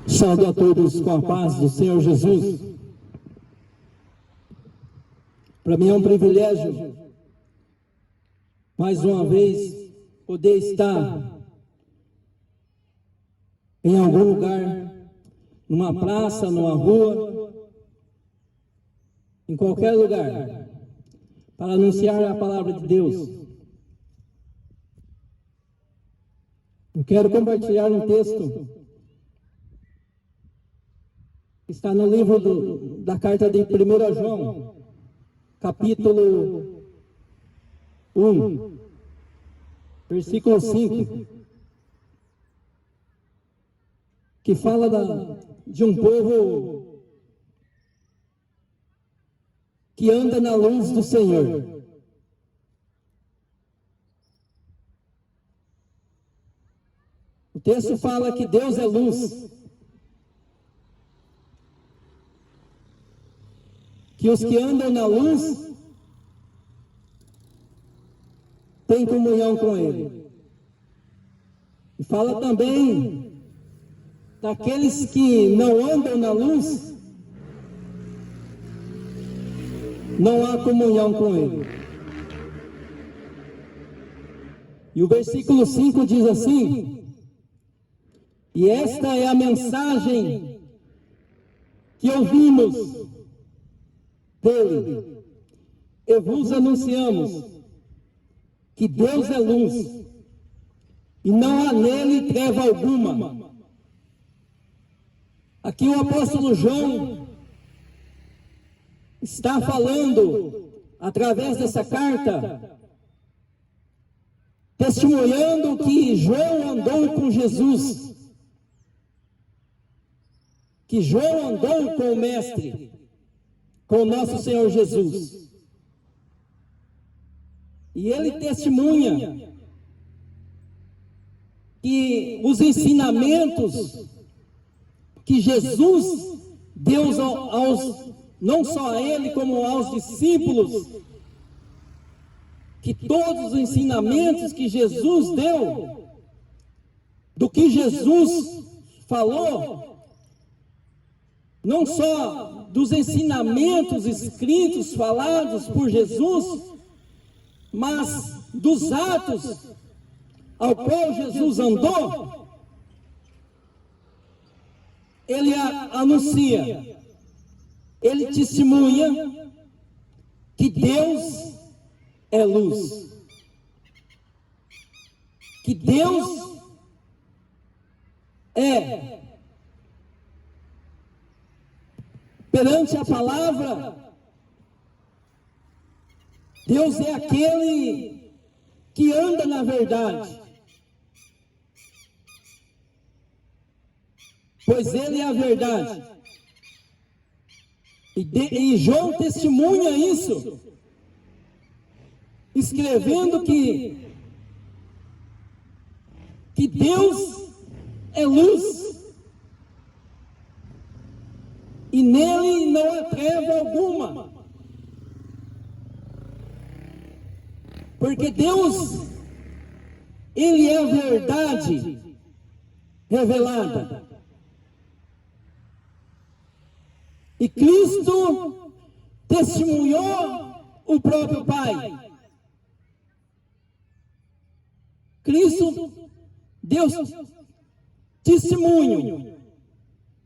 Saúde a todos com a paz do Senhor Jesus. Para mim é um privilégio, mais uma vez, poder estar em algum lugar, numa praça, numa rua, em qualquer lugar, para anunciar a palavra de Deus. Eu quero compartilhar um texto que está no livro da carta de 1 João, capítulo 1, versículo 5, que fala de um povo que anda na luz do Senhor. O texto fala que Deus é luz, que os que andam na luz têm comunhão com Ele. E fala também daqueles que não andam na luz, não há comunhão com Ele. E o versículo 5 diz assim: e esta é a mensagem que ouvimos dele, e vos anunciamos que Deus é luz, e não há nele treva alguma. Aqui o apóstolo João está falando, através dessa carta, testemunhando que João andou com Jesus, que João andou com o Mestre, com o nosso Senhor Jesus. E ele testemunha que os ensinamentos que Jesus deu não só a ele, como aos discípulos, que todos os ensinamentos que Jesus deu, do que Jesus falou, não só dos ensinamentos escritos, falados por Jesus, mas dos atos ao qual Jesus andou, ele anuncia, ele testemunha que Deus é luz, que Deus é, perante a palavra, Deus é aquele que anda na verdade, pois Ele é a verdade. E João testemunha isso, escrevendo que Deus é luz, e nele não há treva alguma. Porque Deus, Ele é a verdade revelada. E Cristo testemunhou o próprio Pai. Cristo deu testemunho,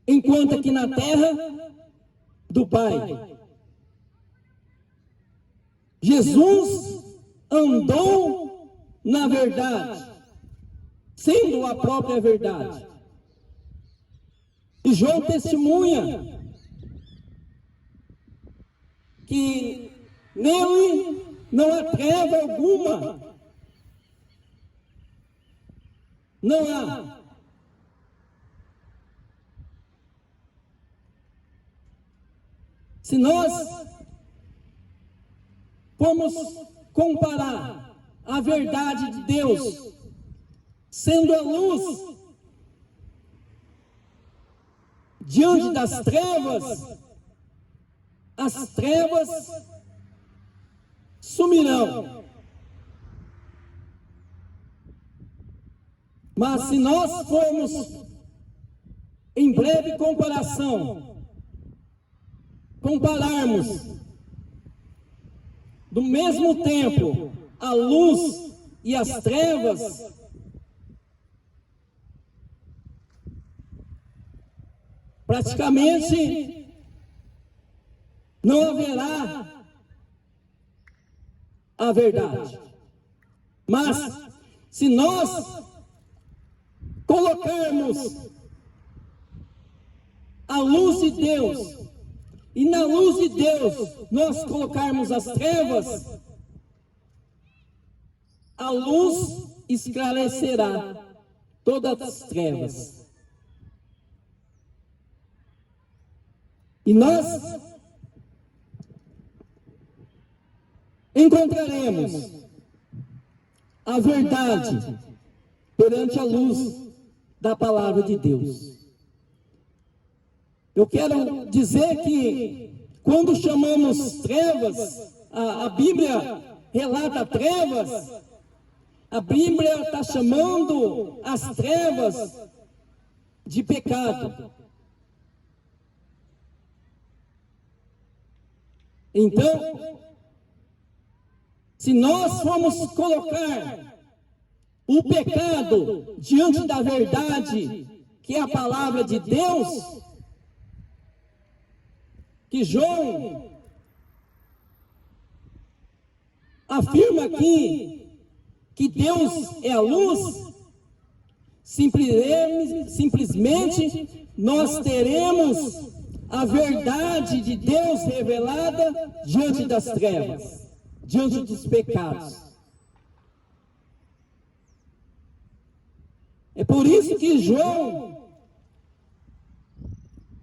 enquanto aqui na terra, do Pai. Jesus andou na verdade, sendo a própria verdade. E João testemunha que nele não há treva alguma. Não há. Se nós formos comparar a verdade de Deus, sendo a luz, diante das trevas, as trevas sumirão. Mas se nós formos em breve comparação, compararmos do mesmo tempo a luz e as trevas, praticamente não haverá a verdade. Mas se nós colocarmos a luz de Deus, e na luz de Deus nós colocarmos as trevas, a luz esclarecerá todas as trevas. E nós encontraremos a verdade perante a luz da palavra de Deus. Eu quero dizer que quando chamamos trevas, a Bíblia relata trevas, a Bíblia está chamando as trevas de pecado. Então, se nós formos colocar o pecado diante da verdade, que é a palavra de Deus, que João afirma aqui que Deus é a luz, simplesmente nós teremos a verdade de Deus revelada diante das trevas, diante dos pecados. É por isso que João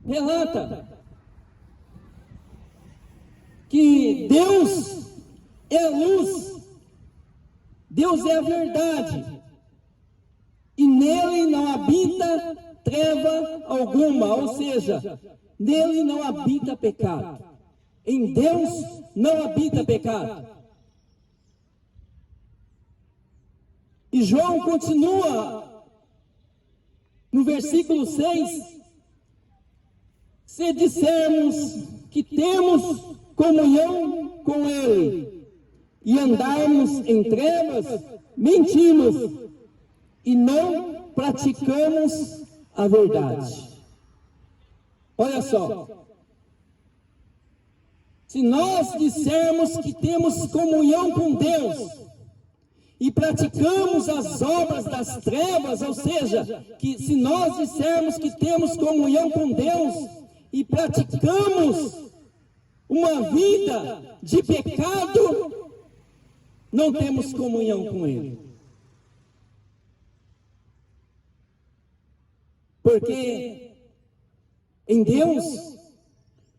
relata que Deus é a luz, Deus é a verdade, e nele não habita treva alguma, ou seja, nele não habita pecado. Em Deus não habita pecado. E João continua no versículo 6, se dissermos que temos comunhão com Ele e andarmos em trevas, mentimos e não praticamos a verdade. Olha só, se nós dissermos que temos comunhão com Deus e praticamos as obras das trevas, ou seja, que se nós dissermos que temos comunhão com Deus e praticamos uma vida de pecado, não temos comunhão com Ele. Porque em Deus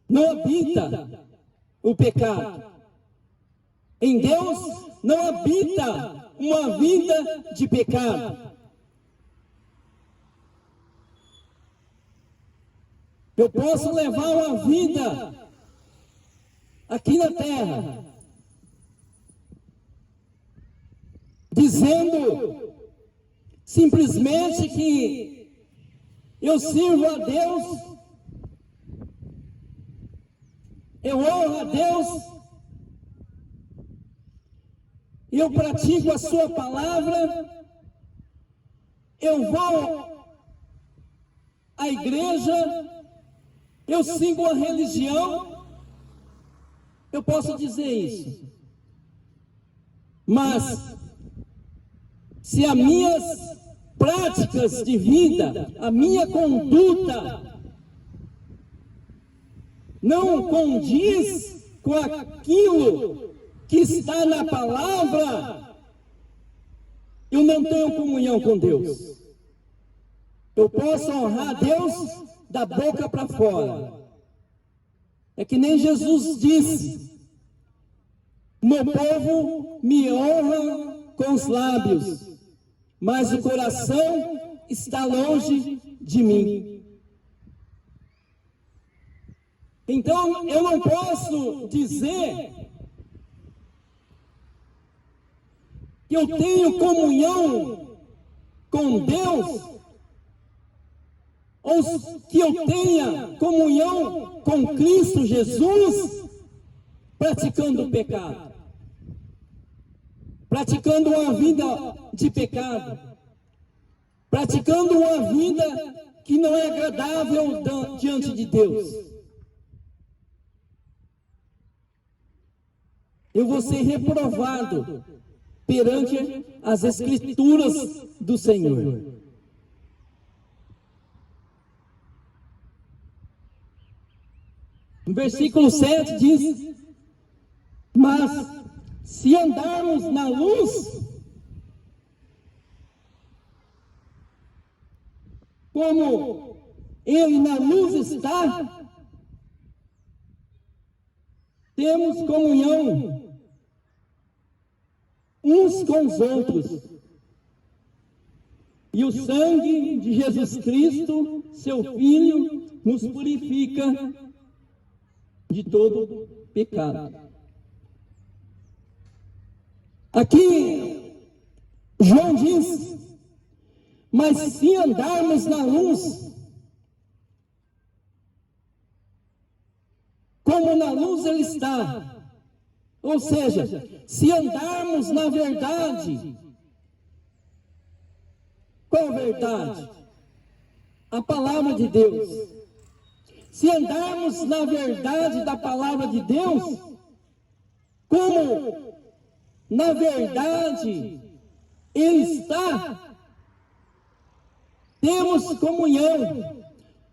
não habita o pecado. Em Deus não habita uma vida de pecado. Eu posso levar uma vida aqui na terra, dizendo simplesmente que eu sirvo a Deus, eu honro a Deus, eu pratico a sua palavra, eu vou à igreja, eu sigo a religião. Eu posso dizer isso. Mas se as minhas práticas de vida, a minha conduta não condiz com aquilo que está na palavra, eu não tenho comunhão com Deus. Eu posso honrar a Deus da boca para fora. É que nem Jesus disse: meu povo me honra com os lábios, mas o coração está longe de mim. Então, eu não posso dizer que eu tenho comunhão com Deus ou que eu tenha comunhão com Cristo Jesus, praticando o pecado, praticando uma vida de pecado, praticando uma vida que não é agradável diante de Deus. Eu vou ser reprovado perante as Escrituras do Senhor. No versículo 7 diz: mas se andarmos na luz, como Ele na luz está, temos comunhão uns com os outros. E o sangue de Jesus Cristo, seu Filho, nos purifica de todo pecado. Aqui, João diz: mas se andarmos na luz, como na luz Ele está, ou seja, se andarmos na verdade. Qual a verdade? A palavra de Deus. Se andarmos na verdade da palavra de Deus, como na verdade Ele está, temos comunhão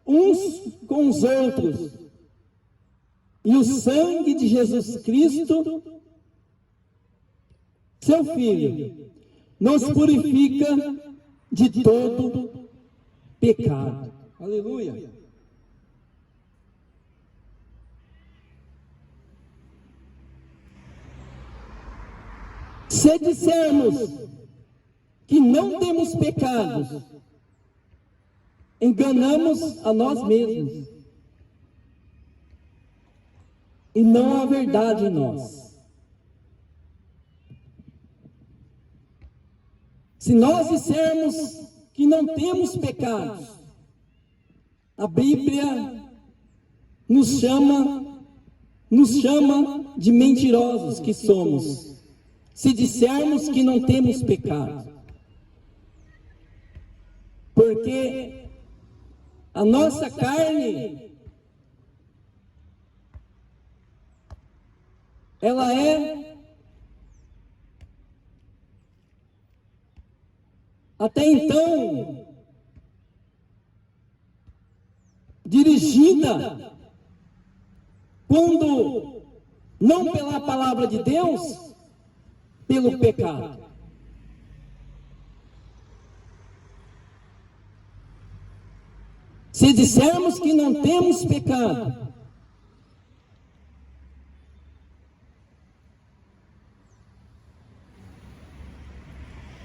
uns com os outros. E o sangue de Jesus Cristo, seu Filho, nos purifica de todo pecado. Aleluia. Se dissermos que não temos pecados, enganamos a nós mesmos, e não há verdade em nós. Se nós dissermos que não temos pecados, a Bíblia nos chama de mentirosos que somos, se dissermos que não temos pecado. Porque a nossa carne, ela é até então dirigida, quando não pela palavra de Deus, pelo pecado. Se dissermos que não temos pecado,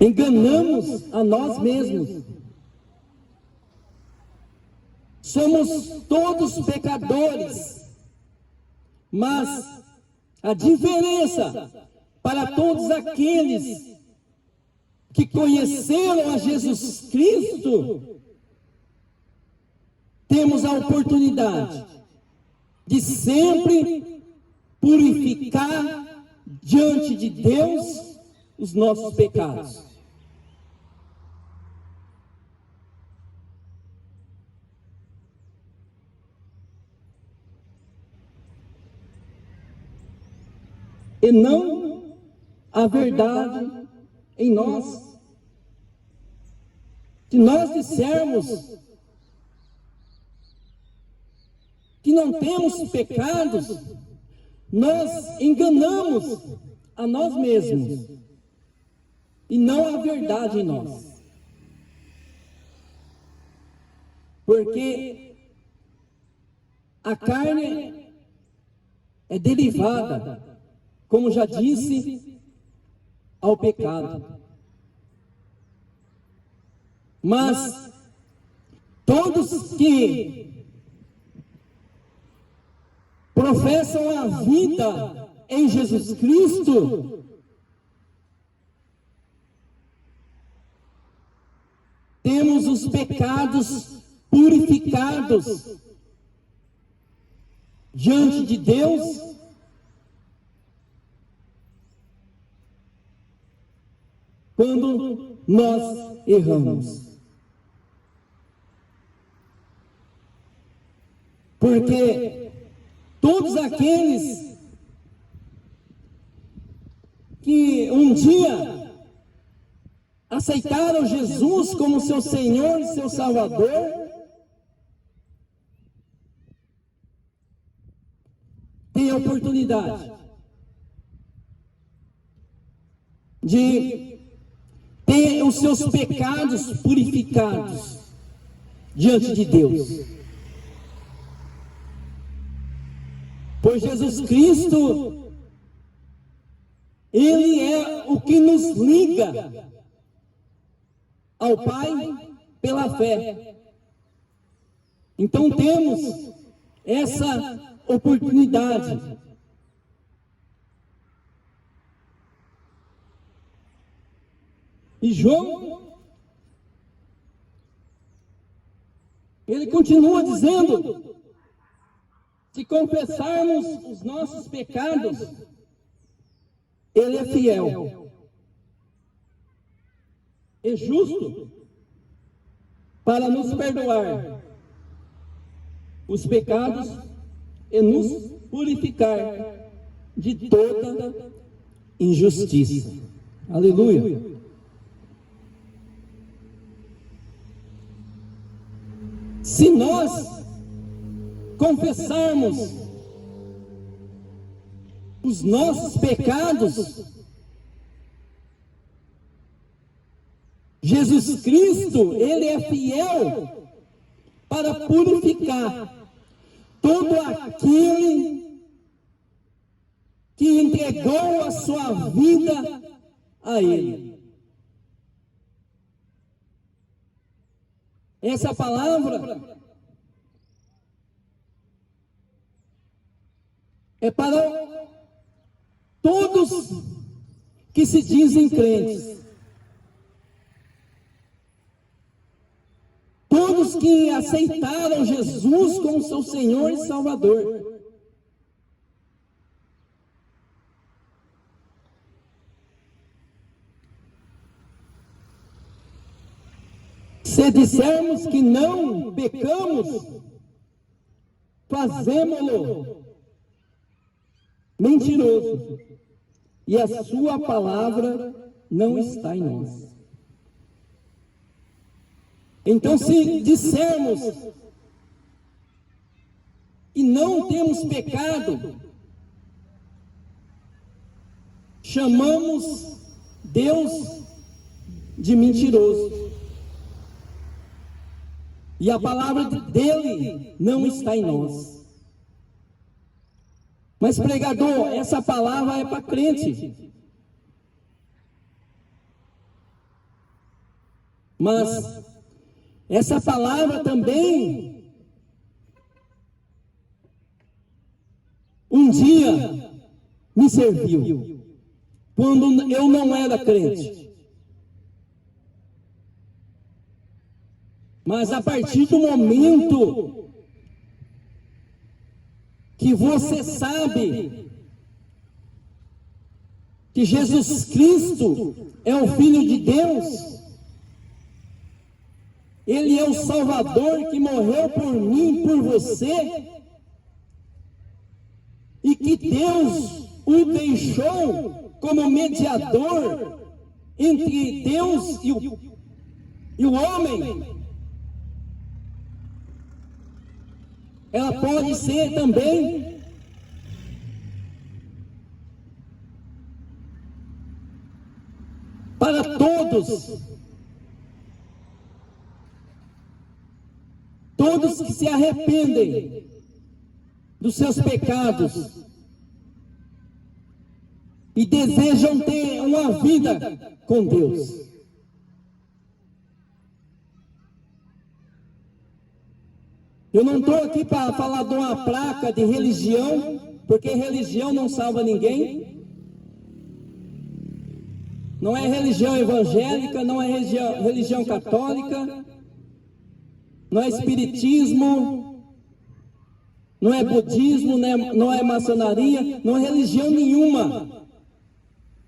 enganamos a nós mesmos. Somos todos pecadores, mas a diferença para todos aqueles que conheceram a Jesus Cristo, temos a oportunidade de sempre purificar diante de Deus os nossos pecados. E não a verdade em nós. Se nós dissermos que não temos pecados, nós enganamos a nós mesmos e não a verdade em nós. Porque a carne é derivada, como já disse, ao pecado. Mas todos que professam a vida em Jesus Cristo temos os pecados purificados diante de Deus, quando nós erramos. Porque todos aqueles que um dia aceitaram Jesus como seu Senhor e seu Salvador, têm a oportunidade de ter os seus pecados purificados diante de Deus. Pois Jesus Cristo, Ele é o que nos liga ao Pai pela fé. Então temos essa oportunidade. E João, ele continua dizendo: se confessarmos os nossos pecados, Ele é fiel e justo para nos perdoar os pecados e nos purificar de toda injustiça. Aleluia. Se nós confessarmos os nossos pecados, Jesus Cristo, Ele é fiel para purificar todo aquele que entregou a sua vida a Ele. Essa palavra é para todos que se dizem crentes. Todos que aceitaram Jesus como seu Senhor e Salvador. Se dissermos que não pecamos, fazemo-lo mentiroso, e a sua palavra não está em nós. Então, se dissermos que não temos pecado, chamamos Deus de mentiroso, e a palavra dele não está em nós. Mas, pregador, essa palavra é para crente. Mas essa palavra também um dia me serviu, quando eu não era crente. Mas a partir do momento que você sabe que Jesus Cristo é o Filho de Deus, Ele é o Salvador que morreu por mim, por você, e que Deus o deixou como mediador entre Deus e o homem. Ela pode ser também para todos que se arrependem dos seus pecados e desejam ter uma vida com Deus. Eu não estou aqui para falar de uma placa de religião, porque religião não salva ninguém. Não é religião evangélica, não é religião católica. não é espiritismo, não é budismo, não é maçonaria, não é religião nenhuma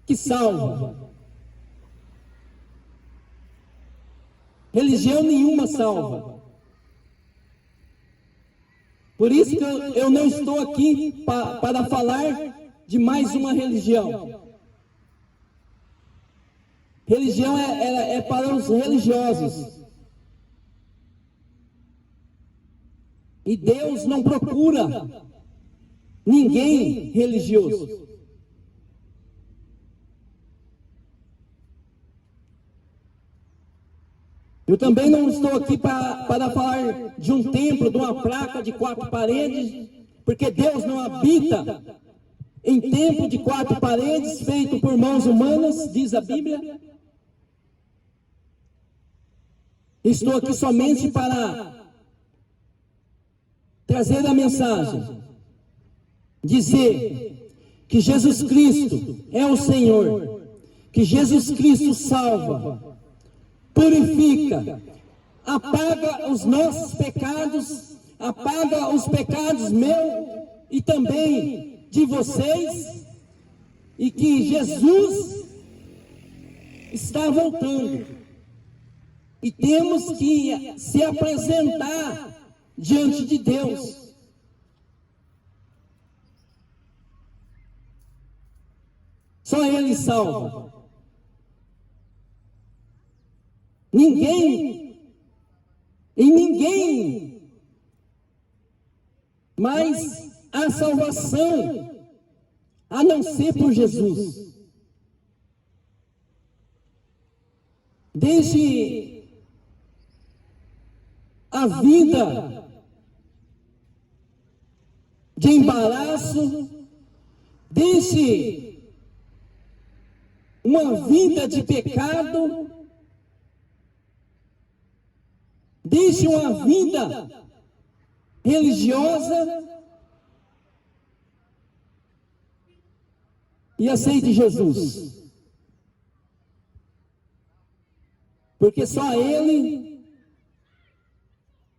que salva. Religião nenhuma salva. Por isso que eu não estou aqui para falar de mais uma religião. Religião é para os religiosos. E Deus não procura ninguém religioso. Eu também não estou aqui para falar de um templo, de uma placa de 4 paredes, porque Deus não habita em templo de 4 paredes, feito por mãos humanas, diz a Bíblia. Estou aqui somente para trazer a mensagem, dizer que Jesus Cristo é o Senhor, que Jesus Cristo salva, purifica, apaga os nossos pecados, apaga os pecados meus e também de vocês, e que Jesus está voltando. E temos que se apresentar diante de Deus. Só Ele salva. Ninguém, e ninguém, mas a salvação, a não ser por Jesus. Desde a vida de embaraço, desde uma vida de pecado, deixe uma vida religiosa e aceite Jesus. Porque só Ele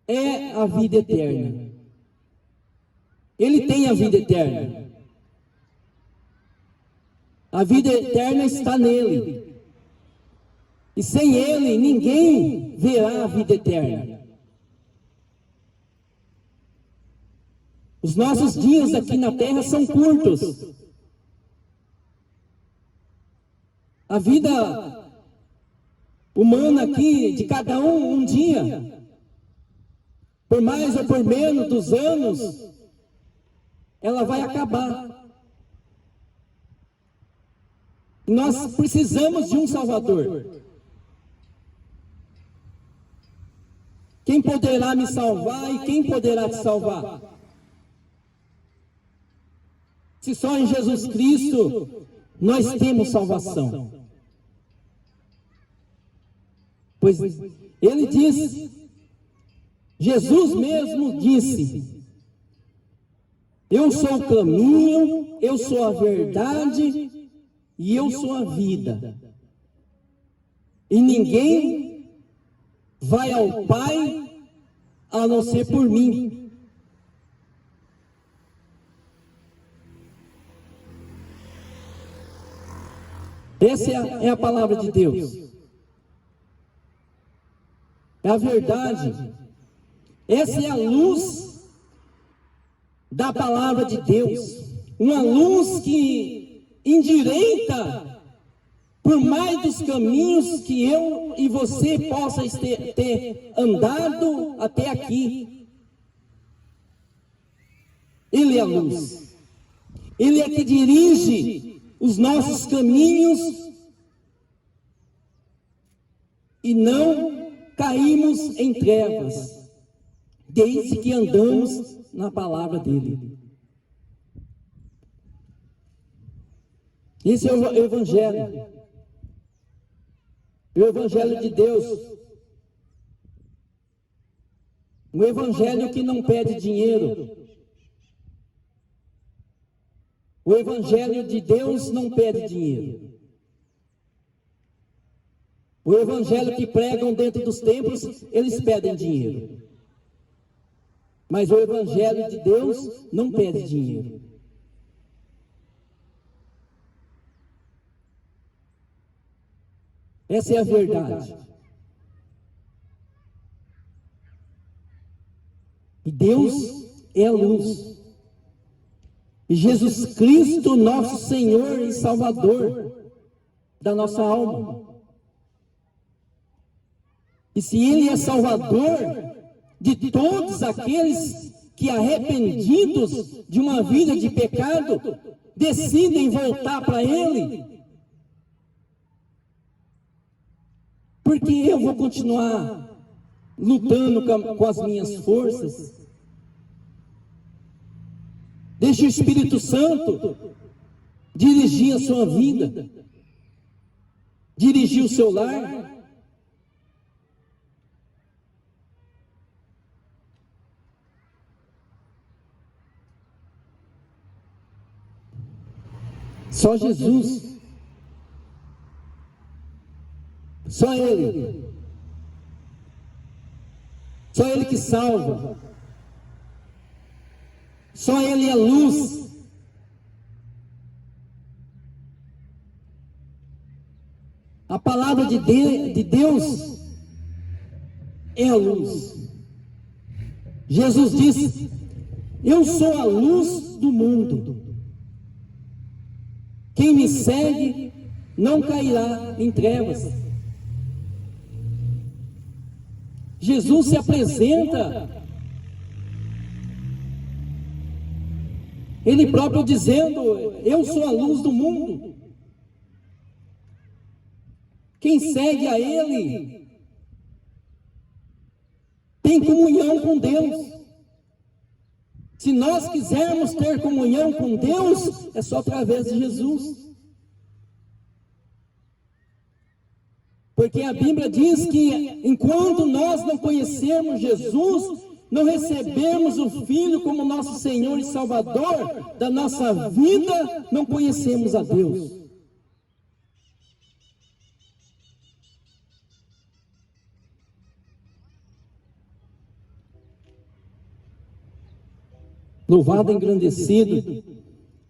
é a vida eterna. Ele tem a vida eterna. A vida eterna está nele. E sem Ele, ninguém verá a vida eterna. Os nossos dias aqui na terra são curtos. A vida humana aqui, de cada um dia, por mais ou por menos dos anos, ela vai acabar. Nós precisamos de um Salvador. Quem poderá me salvar e quem poderá te salvar? Se só em Jesus Cristo nós temos salvação. Pois Ele diz, Jesus mesmo disse: eu sou o caminho, eu sou a verdade e eu sou a vida. E ninguém vai ao Pai a não ser por mim. Essa é a palavra de Deus. É a verdade. Essa é a luz da palavra de Deus. Uma luz que endireita por mais dos caminhos que eu e você possa ter andado até aqui. Ele é a luz. Ele é que dirige os nossos caminhos e não caímos em trevas, desde que andamos na palavra dele. Esse é o Evangelho. O Evangelho de Deus. O Evangelho que não pede dinheiro. O Evangelho de Deus não pede dinheiro. O Evangelho que pregam dentro dos templos, eles pedem dinheiro. Mas o Evangelho de Deus não pede dinheiro. Essa é a verdade. E Deus é a luz. E Jesus Cristo, nosso Senhor e Salvador da nossa alma. E se Ele é Salvador de todos aqueles que, arrependidos de uma vida de pecado, decidem voltar para Ele, porque eu vou continuar lutando com as minhas forças? Deixe o Espírito Santo dirigir a sua vida, dirigir o seu lar. Só Jesus, só Ele que salva, só Ele é luz. A palavra de Deus é a luz. Jesus disse: eu sou a luz do mundo. Quem me segue não cairá em trevas. Jesus se apresenta, Ele próprio dizendo: eu sou a luz do mundo. Quem segue a Ele tem comunhão com Deus. Se nós quisermos ter comunhão com Deus, é só através de Jesus. Porque a Bíblia diz que enquanto nós não conhecermos Jesus, não recebemos o Filho como nosso Senhor e Salvador da nossa vida, não conhecemos a Deus. Louvado e engrandecido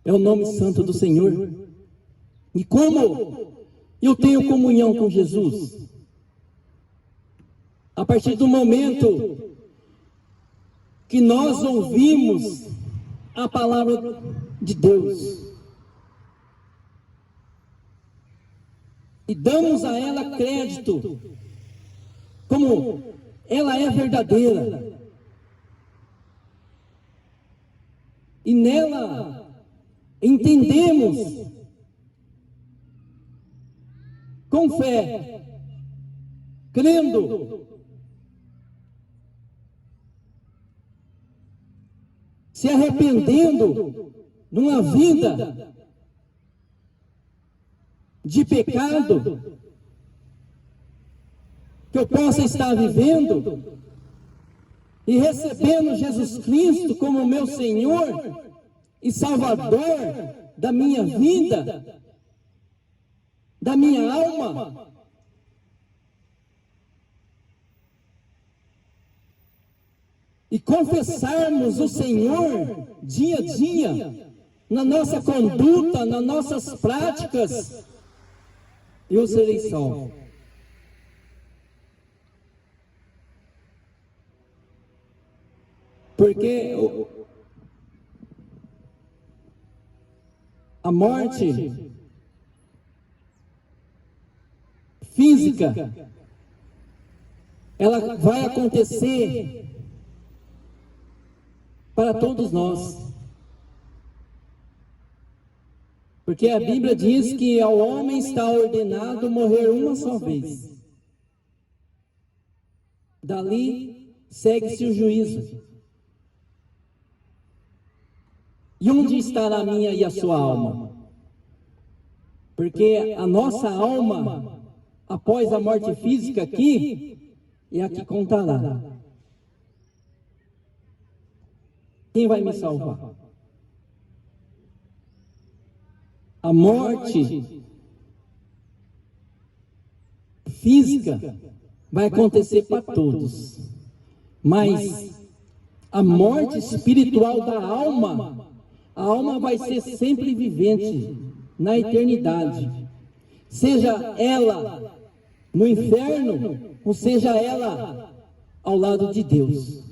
é o nome santo do Senhor. E como eu tenho comunhão com Jesus? A partir do momento que nós ouvimos a palavra de Deus e damos a ela crédito, como ela é verdadeira, e nela entendemos com fé, crendo, se arrependendo numa vida de pecado que eu possa estar vivendo, e recebendo Jesus Cristo como meu Senhor e Salvador da minha vida, da minha alma, e confessarmos o Senhor dia a dia, na nossa conduta, nas nossas práticas, eu serei salvo. Porque a morte física, ela vai acontecer para todos nós. Porque a Bíblia diz que ao homem está ordenado morrer uma só vez. Dali segue-se o juízo. E onde estará a minha e a sua alma? Porque a nossa alma, após a morte física aqui, é a que contará. Quem vai me salvar? A morte física vai acontecer para todos, mas a morte espiritual da alma, a alma vai ser sempre vivente na eternidade, seja ela no inferno, ou seja ela ao lado de Deus.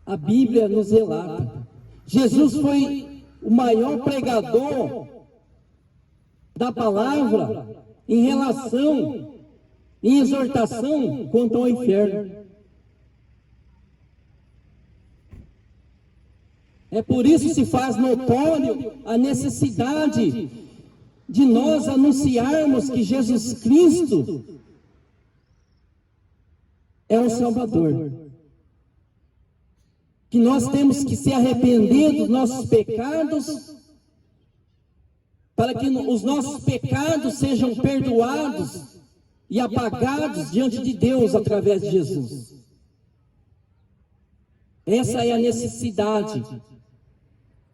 A Bíblia nos relata. Jesus foi o maior pregador da palavra em relação, em exortação quanto ao inferno. É por isso que se faz notório a necessidade de nós anunciarmos que Jesus Cristo é o Salvador. Que nós temos que se arrepender dos nossos pecados, para que os nossos pecados sejam perdoados e apagados diante de Deus através de Jesus. Essa é a necessidade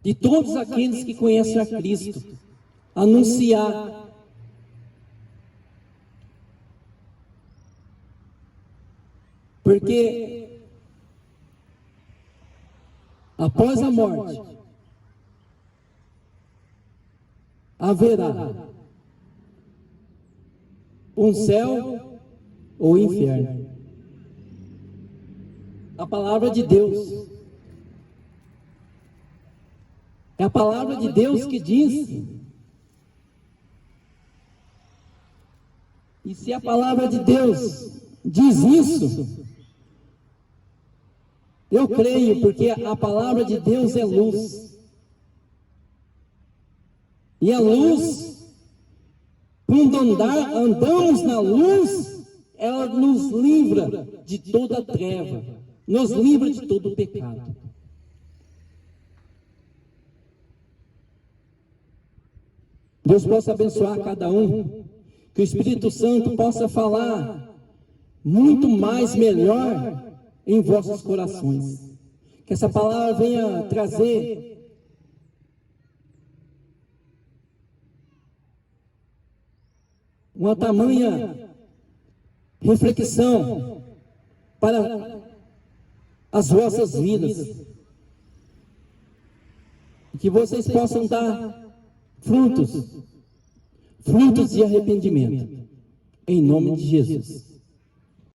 de todos aqueles que conhecem a Cristo, anunciar. Porque após a morte haverá um céu ou inferno. A palavra de Deus. É a palavra de Deus que diz. E se a palavra de Deus diz isso, eu creio, porque a palavra de Deus é luz. E a luz, quando andamos na luz, ela nos livra de toda treva, nos livra de todo pecado. Deus possa abençoar cada um, que o Espírito Santo possa falar muito mais melhor em vossos corações. Que essa palavra venha trazer uma tamanha reflexão para as vossas vidas. E que vocês possam dar frutos de arrependimento, em nome de Jesus.